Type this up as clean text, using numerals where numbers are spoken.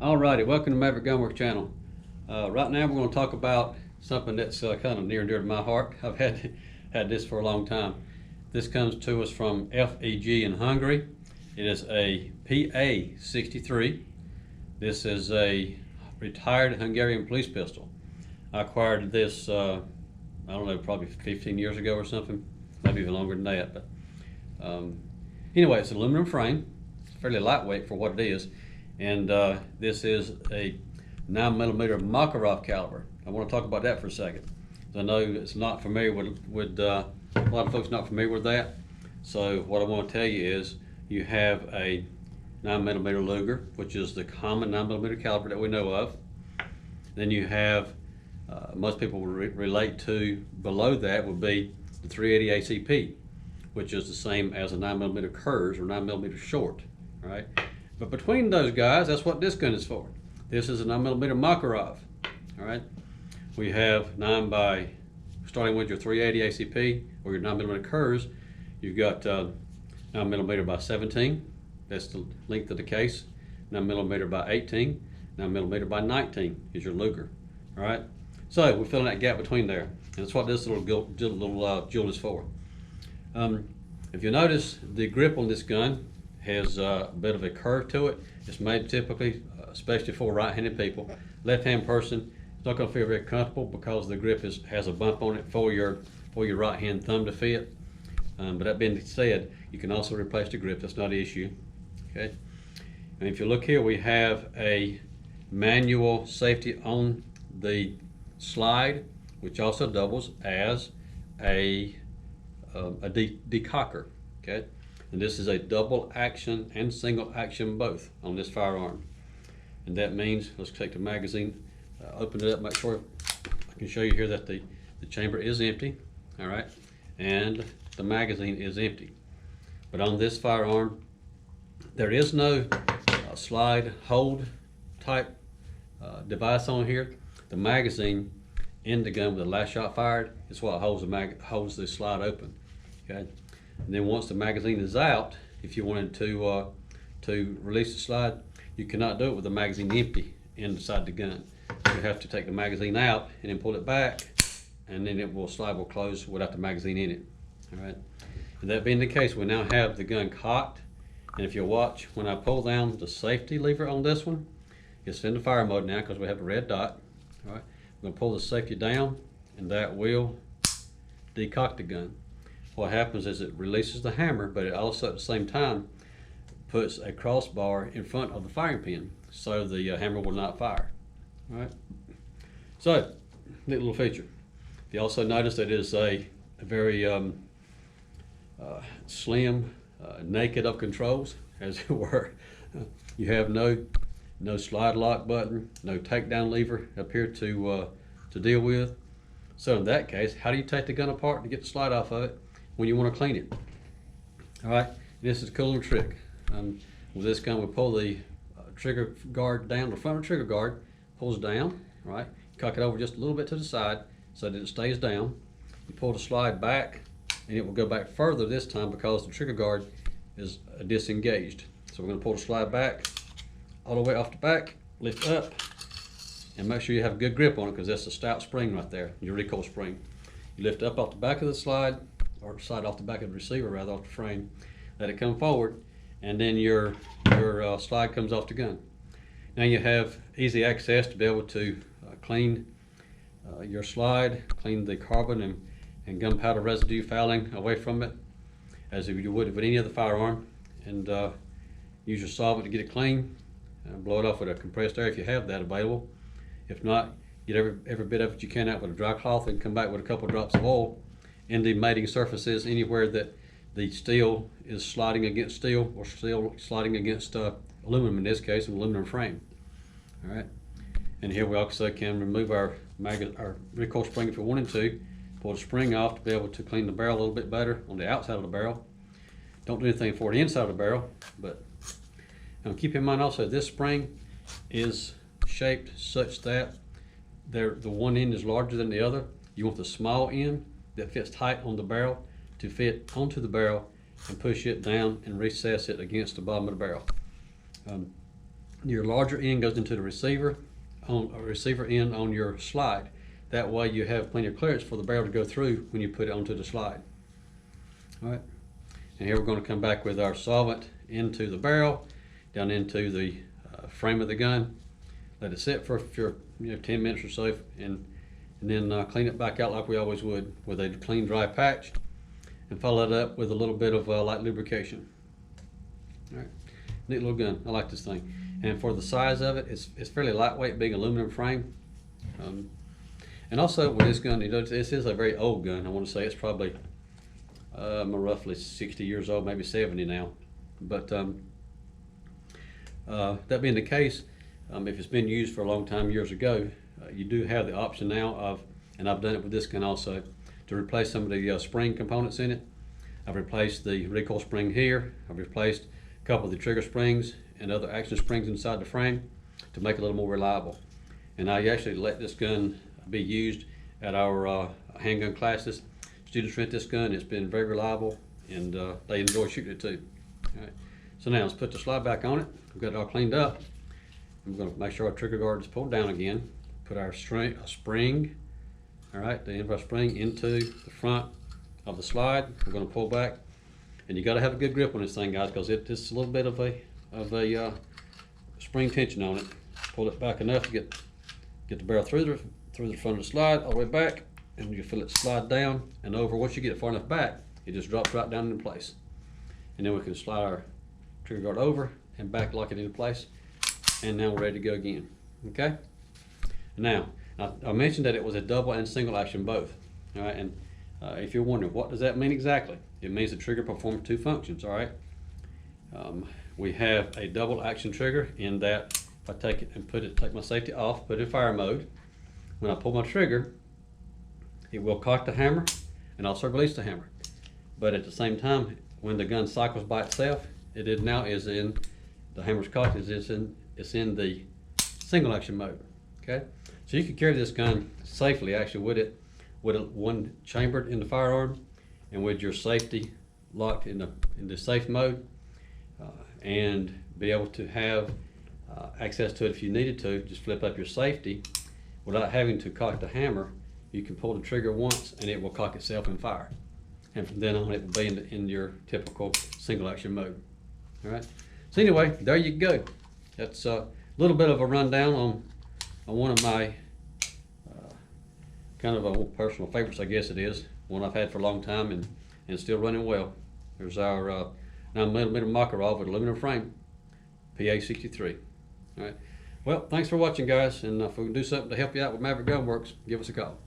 Alrighty, welcome to Maverick Gunworks channel. Right now we're going to talk about something that's kind of near and dear to my heart. I've had this for a long time. This comes to us from Feg in Hungary. It is a PA63. This is a retired Hungarian police pistol. I acquired this, I don't know, probably 15 years ago or something, maybe even longer than that. But anyway, it's an aluminum frame. It's fairly lightweight for what it is. And this is a 9mm Makarov caliber. I want to talk about that for a second. I know it's not familiar with a lot of folks not familiar with that. So what I want to tell you is you have a 9mm Luger, which is the common 9mm caliber that we know of. Then you have, most people will relate to below that would be the 380 ACP, which is the same as a 9mm Kurz or 9mm short, right? But between those guys, that's what this gun is for. This is a 9mm Makarov. All right. We have starting with your 380 ACP or your 9mm Kurz, you've got 9mm by 17. That's the length of the case. 9mm by 18. 9mm by 19 is your Luger. All right. So we're filling that gap between there, and that's what this little jewel is for. If you notice, the grip on this gun has a bit of a curve to it. It's made typically, especially for right-handed people. Left-hand person, it's not going to feel very comfortable because the grip has a bump on it for your right-hand thumb to fit. But that being said, you can also replace the grip. That's not an issue. Okay. And if you look here, we have a manual safety on the slide, which also doubles as a decocker. Okay. And this is a double action and single action both on this firearm. And that means, let's take the magazine, open it up, make sure I can show you here that the chamber is empty, all right, and the magazine is empty. But on this firearm, there is no slide hold type device on here. The magazine in the gun with the last shot fired is what holds the slide open, okay? And then once the magazine is out, if you wanted to release the slide, you cannot do it with the magazine empty inside the gun. You have to take the magazine out and then pull it back, and then slide will close without the magazine in it. All right. And that being the case, we now have the gun cocked. And if you watch, when I pull down the safety lever on this one, it's in the fire mode now because we have the red dot. All right. I'm going to pull the safety down, and that will decock the gun. What happens is it releases the hammer, but it also at the same time puts a crossbar in front of the firing pin so the hammer will not fire. All right. So, neat little feature. You also notice that it is a very slim, naked of controls, as it were. You have no slide lock button, no takedown lever up here to deal with. So in that case, how do you take the gun apart to get the slide off of it when you want to clean it? All right, this is a cool little trick. With this gun, we pull the trigger guard down, the front of the trigger guard pulls down, right? Cock it over just a little bit to the side so that it stays down. You pull the slide back, and it will go back further this time because the trigger guard is disengaged. So we're going to pull the slide back all the way off the back, lift up, and make sure you have a good grip on it because that's a stout spring right there, your recoil spring. You lift up off the back of the slide, or slide off the back of the receiver, rather, off the frame, let it come forward, and then your slide comes off the gun. Now you have easy access to be able to clean your slide, clean the carbon and gunpowder residue fouling away from it, as if you would with any other firearm, and use your solvent to get it clean. Blow it off with a compressed air if you have that available. If not, get every bit of it you can out with a dry cloth and come back with a couple of drops of oil in the mating surfaces anywhere that the steel is sliding against steel or steel sliding against aluminum, in this case, an aluminum frame. All right. And here we also can remove our recoil spring if we wanted to. Pull the spring off to be able to clean the barrel a little bit better on the outside of the barrel. Don't do anything for the inside of the barrel, but keep in mind also this spring is shaped such that the one end is larger than the other. You want the small end that fits tight on the barrel to fit onto the barrel and push it down and recess it against the bottom of the barrel. your larger end goes into the receiver end on your slide. That way you have plenty of clearance for the barrel to go through when you put it onto the slide. All right, and here we're going to come back with our solvent into the barrel, down into the frame of the gun. Let it sit for 10 minutes or so, and then clean it back out like we always would with a clean, dry patch, and follow it up with a little bit of light lubrication. All right, neat little gun. I like this thing, and for the size of it, it's fairly lightweight, being aluminum frame. And also with this gun, this is a very old gun. I want to say it's probably roughly 60 years old, maybe 70 now. But that being the case, if it's been used for a long time years ago, you do have the option now of, and I've done it with this gun also, to replace some of the spring components in it. I've replaced the recoil spring here. I've replaced a couple of the trigger springs and other action springs inside the frame to make it a little more reliable. And I actually let this gun be used at our handgun classes. Students rent this gun. It's been very reliable, and they enjoy shooting it too. All right. So now let's put the slide back on it. We've got it all cleaned up. I'm going to make sure our trigger guard is pulled down again. Put our spring, all right, the end of our spring into the front of the slide. We're going to pull back, and you got to have a good grip on this thing, guys, because it's a little bit of a spring tension on it. Pull it back enough to get the barrel through the front of the slide all the way back, and you feel it slide down and over. Once you get it far enough back, it just drops right down into place, and then we can slide our trigger guard over and back, lock it into place, and now we're ready to go again. Okay. Now I mentioned that it was a double and single action both. All right, and if you're wondering what does that mean exactly, it means the trigger performs two functions. All right, we have a double action trigger in that if I take it and take my safety off, put it in fire mode, when I pull my trigger, it will cock the hammer and also release the hammer. But at the same time, when the gun cycles by itself, the hammer's cocked, it's in the single action mode. Okay, so you can carry this gun safely actually with it one chambered in the firearm and with your safety locked in the safe mode, and be able to have access to it if you needed to. Just flip up your safety without having to cock the hammer. You can pull the trigger once and it will cock itself and fire, and from then on it will be in your typical single action mode. All right, so anyway, there you go. That's a little bit of a rundown on one of my kind of a personal favorites, I guess it is. One I've had for a long time and still running well. There's our 9mm Makarov with aluminum frame, PA63. All right. Well, thanks for watching, guys. And if we can do something to help you out with Maverick Gun Works, give us a call.